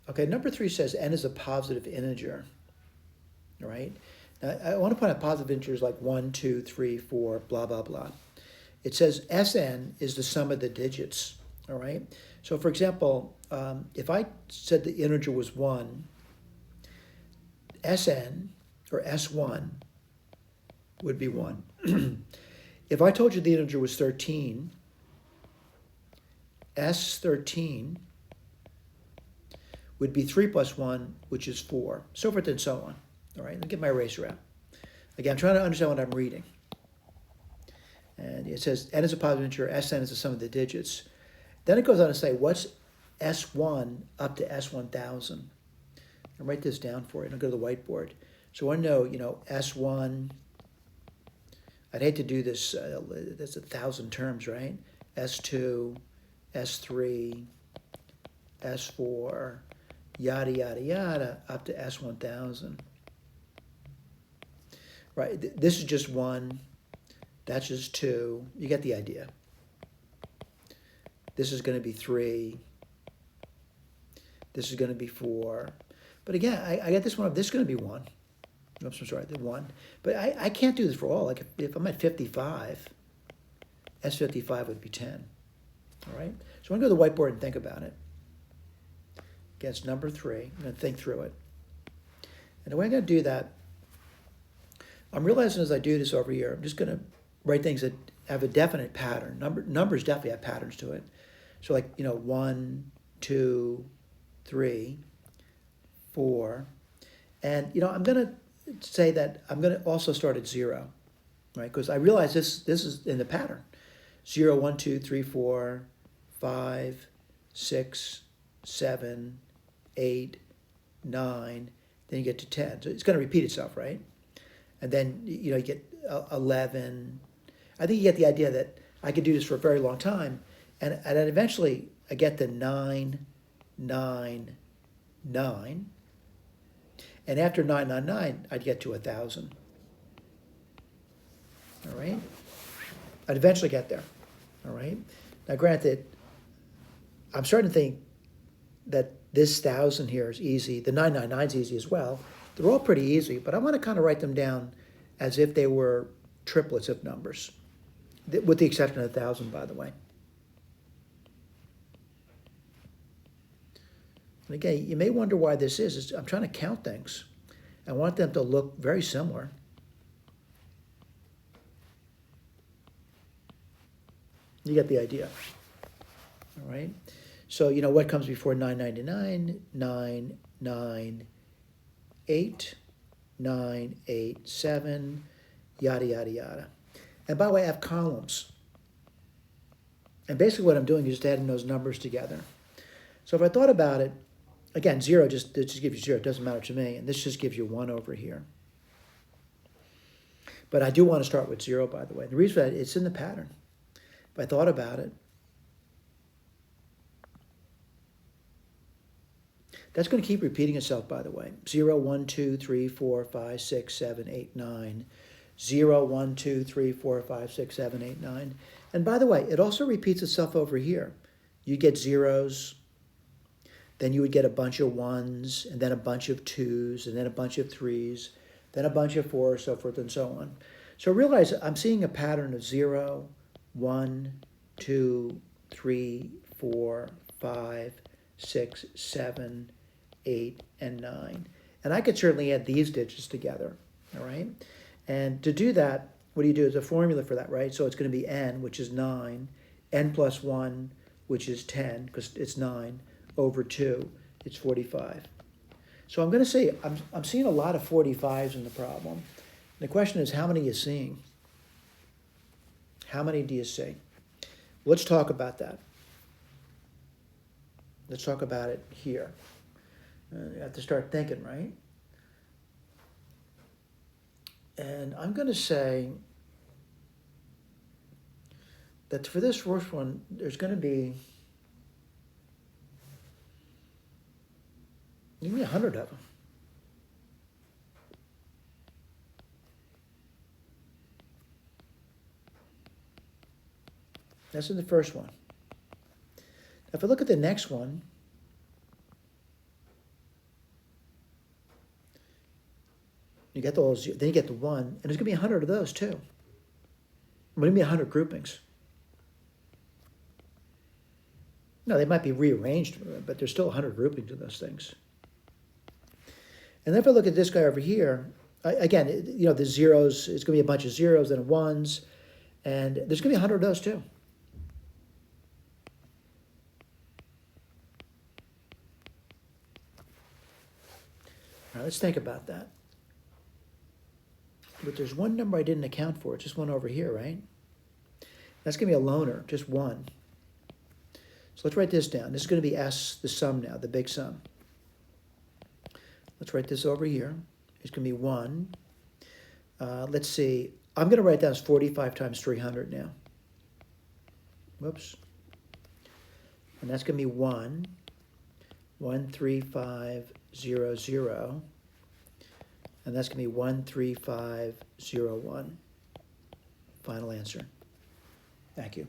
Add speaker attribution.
Speaker 1: Okay, number 3 says n is a positive integer, all right? Now, I want to point out positive integers like 1, 2, 3, 4, blah, blah, blah. It says Sn is the sum of the digits, all right? So for example, if I said the integer was 1, Sn, or S1, would be 1. If I told you the integer was 13, S13 would be 3 plus 1, which is 4, so forth and so on. All right, let me get my eraser out. Again, I'm trying to understand what I'm reading. And it says n is a positive integer, Sn is the sum of the digits. Then it goes on to say, what's S1 up to S1000? I'll write this down for you. I'll go to the whiteboard. So I want to know, S1, I'd hate to do this, that's 1,000 terms, right? S2, S3, S4, yada, yada, yada, up to S1000. Right, this is just 1, that's just 2. You get the idea. This is going to be 3. This is going to be 4. But again, I get this one up. This is going to be 1. Oops, I'm sorry, the 1. But I can't do this for all. Like if I'm at 55, S55 would be 10. All right? So I'm going to go to the whiteboard and think about it. Again, it's number 3. I'm going to think through it. And the way I'm going to do that, I'm realizing as I do this over here, I'm just going to write things that have a definite pattern. Numbers definitely have patterns to it. So like, 1, 2, 3, 4. And, I'm going to say that I'm going to also start at 0, right? Because I realize this is in the pattern. 0, 1, 2, 3, 4, 5, 6, 7, 8, 9. Then you get to 10. So it's going to repeat itself, right? And then, you get 11. I think you get the idea that I could do this for a very long time. And then eventually I get to 9, 9, 9. And after 999, I'd get to 1,000. All right? I'd eventually get there. All right? Now, granted, I'm starting to think that this 1,000 here is easy. The 999 is easy as well. They're all pretty easy, but I want to kind of write them down as if they were triplets of numbers, with the exception of 1,000, by the way. And again, you may wonder why this is. I'm trying to count things. I want them to look very similar. You get the idea. All right? So, what comes before 999? 998, 987, yada, yada, yada. And by the way, I have columns. And basically what I'm doing is just adding those numbers together. So if I thought about it, again, 0 just gives you 0. It doesn't matter to me. And this just gives you 1 over here. But I do want to start with 0, by the way. The reason for that, it's in the pattern. If I thought about it, that's going to keep repeating itself, by the way. 0, 1, 2, 3, 4, 5, 6, 7, 8, 9. 0, 1, 2, 3, 4, 5, 6, 7, 8, 9. And by the way, it also repeats itself over here. You get zeros, then you would get a bunch of 1s, and then a bunch of 2s, and then a bunch of 3s, then a bunch of 4s, so forth and so on. So realize I'm seeing a pattern of 0, 1, 2, 3, 4, 5, 6, 7, 8, and 9. And I could certainly add these digits together, all right? And to do that, what do you do? Is a formula for that, right? So it's going to be n, which is 9, n plus 1, which is 10, because it's 9, over 2, it's 45. So I'm going to say I'm seeing a lot of 45s in the problem. The question is, how many are you seeing? How many do you see? Let's talk about that. Let's talk about it here. You have to start thinking, right? And I'm going to say that for this first one, there's going to be maybe 100 of them. That's in the first one. Now, if I look at the next one, You get those, then you get the 1, and there's going to be 100 of those too. What do you mean 100 groupings? No, they might be rearranged, but there's still 100 groupings of those things. And then if I look at this guy over here, again, you know, the zeros, it's going to be a bunch of zeros and ones, and there's going to be 100 of those too. All right, let's think about that. But there's one number I didn't account for, just one over here, right? That's going to be a loner, just one. So let's write this down. This is going to be S, the sum now, the big sum. Let's write this over here. It's going to be 1. Let's see. I'm going to write down as 45 times 300 now. Whoops. And that's going to be 1, 13500. And that's going to be 13501. Final answer. Thank you.